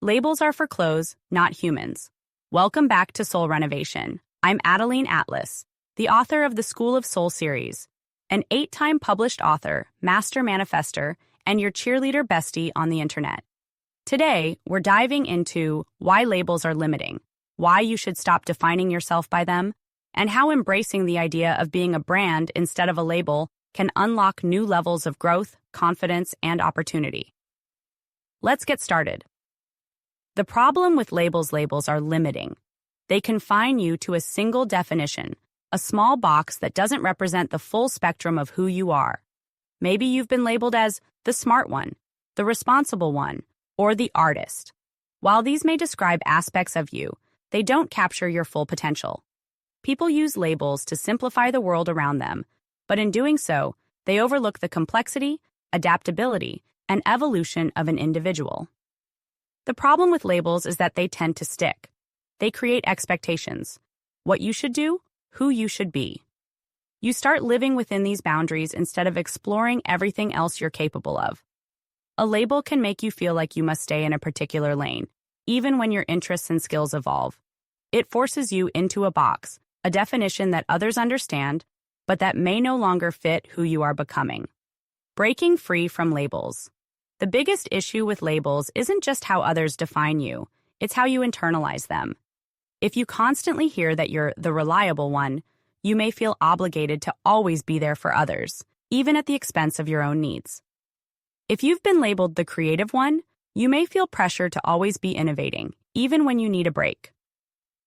Labels are for clothes, not humans. Welcome back to Soul Renovation. I'm Adeline Atlas, the author of the School of Soul series, an 8-time published author, master manifester, and your cheerleader bestie on the internet. Today, we're diving into why labels are limiting, why you should stop defining yourself by them, and how embracing the idea of being a brand instead of a label can unlock new levels of growth, confidence, and opportunity. Let's get started. The problem with labels are limiting. They confine you to a single definition, a small box that doesn't represent the full spectrum of who you are. Maybe you've been labeled as the smart one, the responsible one, or the artist. While these may describe aspects of you, they don't capture your full potential. People use labels to simplify the world around them, but in doing so, they overlook the complexity, adaptability, and evolution of an individual. The problem with labels is that they tend to stick. They create expectations. What you should do, who you should be. You start living within these boundaries instead of exploring everything else you're capable of. A label can make you feel like you must stay in a particular lane, even when your interests and skills evolve. It forces you into a box, a definition that others understand, but that may no longer fit who you are becoming. Breaking free from labels. The biggest issue with labels isn't just how others define you, it's how you internalize them. If you constantly hear that you're the reliable one, you may feel obligated to always be there for others, even at the expense of your own needs. If you've been labeled the creative one, you may feel pressure to always be innovating, even when you need a break.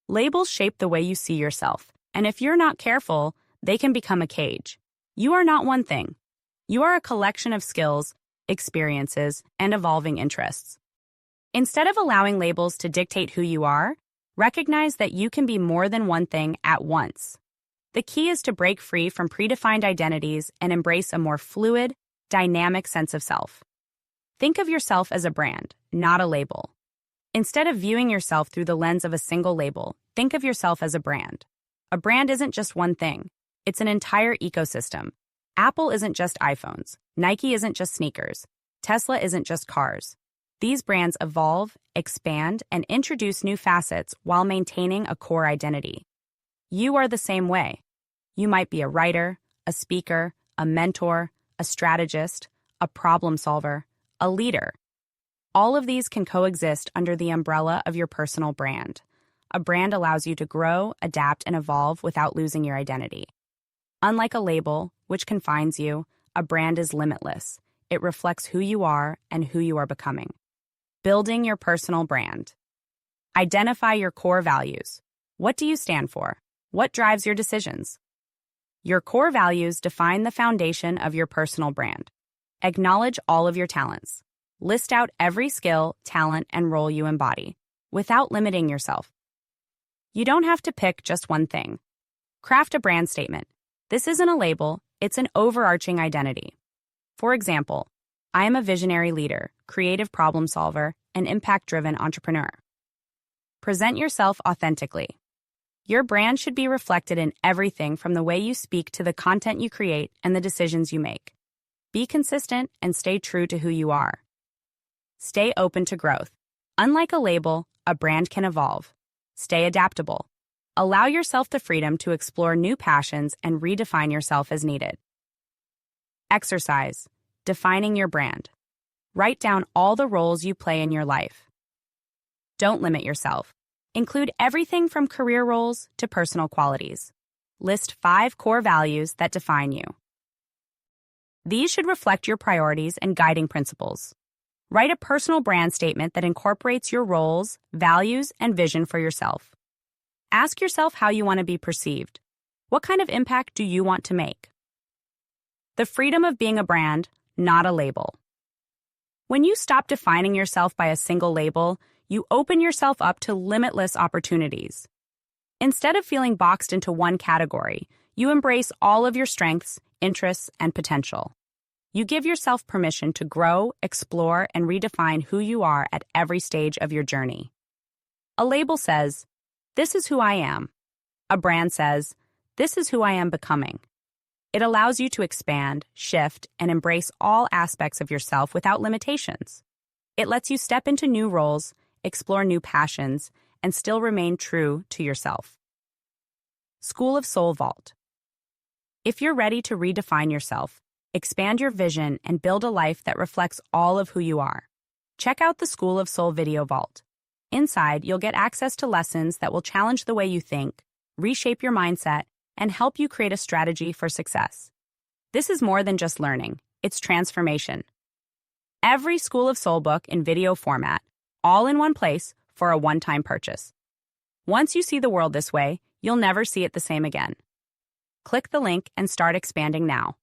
Labels shape the way you see yourself, and if you're not careful, they can become a cage. You are not one thing. You are a collection of skills, experiences, and evolving interests. Instead of allowing labels to dictate who you are, recognize that you can be more than one thing at once. The key is to break free from predefined identities and embrace a more fluid, dynamic sense of self. Think of yourself as a brand, not a label. Instead of viewing yourself through the lens of a single label, think of yourself as a brand. A brand isn't just one thing. It's an entire ecosystem. Apple isn't just iPhones. Nike isn't just sneakers. Tesla isn't just cars. These brands evolve, expand, and introduce new facets while maintaining a core identity. You are the same way. You might be a writer, a speaker, a mentor, a strategist, a problem solver, a leader. All of these can coexist under the umbrella of your personal brand. A brand allows you to grow, adapt, and evolve without losing your identity. Unlike a label, which confines you, a brand is limitless. It reflects who you are and who you are becoming. Building your personal brand. Identify your core values. What do you stand for? What drives your decisions? Your core values define the foundation of your personal brand. Acknowledge all of your talents. List out every skill, talent, and role you embody, without limiting yourself. You don't have to pick just one thing. Craft a brand statement. This isn't a label, it's an overarching identity. For example, I am a visionary leader, creative problem solver, and impact-driven entrepreneur. Present yourself authentically. Your brand should be reflected in everything from the way you speak to the content you create and the decisions you make. Be consistent and stay true to who you are. Stay open to growth. Unlike a label, a brand can evolve. Stay adaptable. Allow yourself the freedom to explore new passions and redefine yourself as needed. Exercise. Defining your brand. Write down all the roles you play in your life. Don't limit yourself. Include everything from career roles to personal qualities. List 5 core values that define you. These should reflect your priorities and guiding principles. Write a personal brand statement that incorporates your roles, values, and vision for yourself. Ask yourself how you want to be perceived. What kind of impact do you want to make? The freedom of being a brand, not a label. When you stop defining yourself by a single label, you open yourself up to limitless opportunities. Instead of feeling boxed into one category, you embrace all of your strengths, interests, and potential. You give yourself permission to grow, explore, and redefine who you are at every stage of your journey. A label says, "This is who I am." A brand says, "This is who I am becoming." It allows you to expand, shift, and embrace all aspects of yourself without limitations. It lets you step into new roles, explore new passions, and still remain true to yourself. School of Soul Vault. If you're ready to redefine yourself, expand your vision, and build a life that reflects all of who you are, check out the School of Soul Video Vault. Inside, you'll get access to lessons that will challenge the way you think, reshape your mindset, and help you create a strategy for success. This is more than just learning, it's transformation. Every School of Soul book in video format, all in one place for a one-time purchase. Once you see the world this way, you'll never see it the same again. Click the link and start expanding now.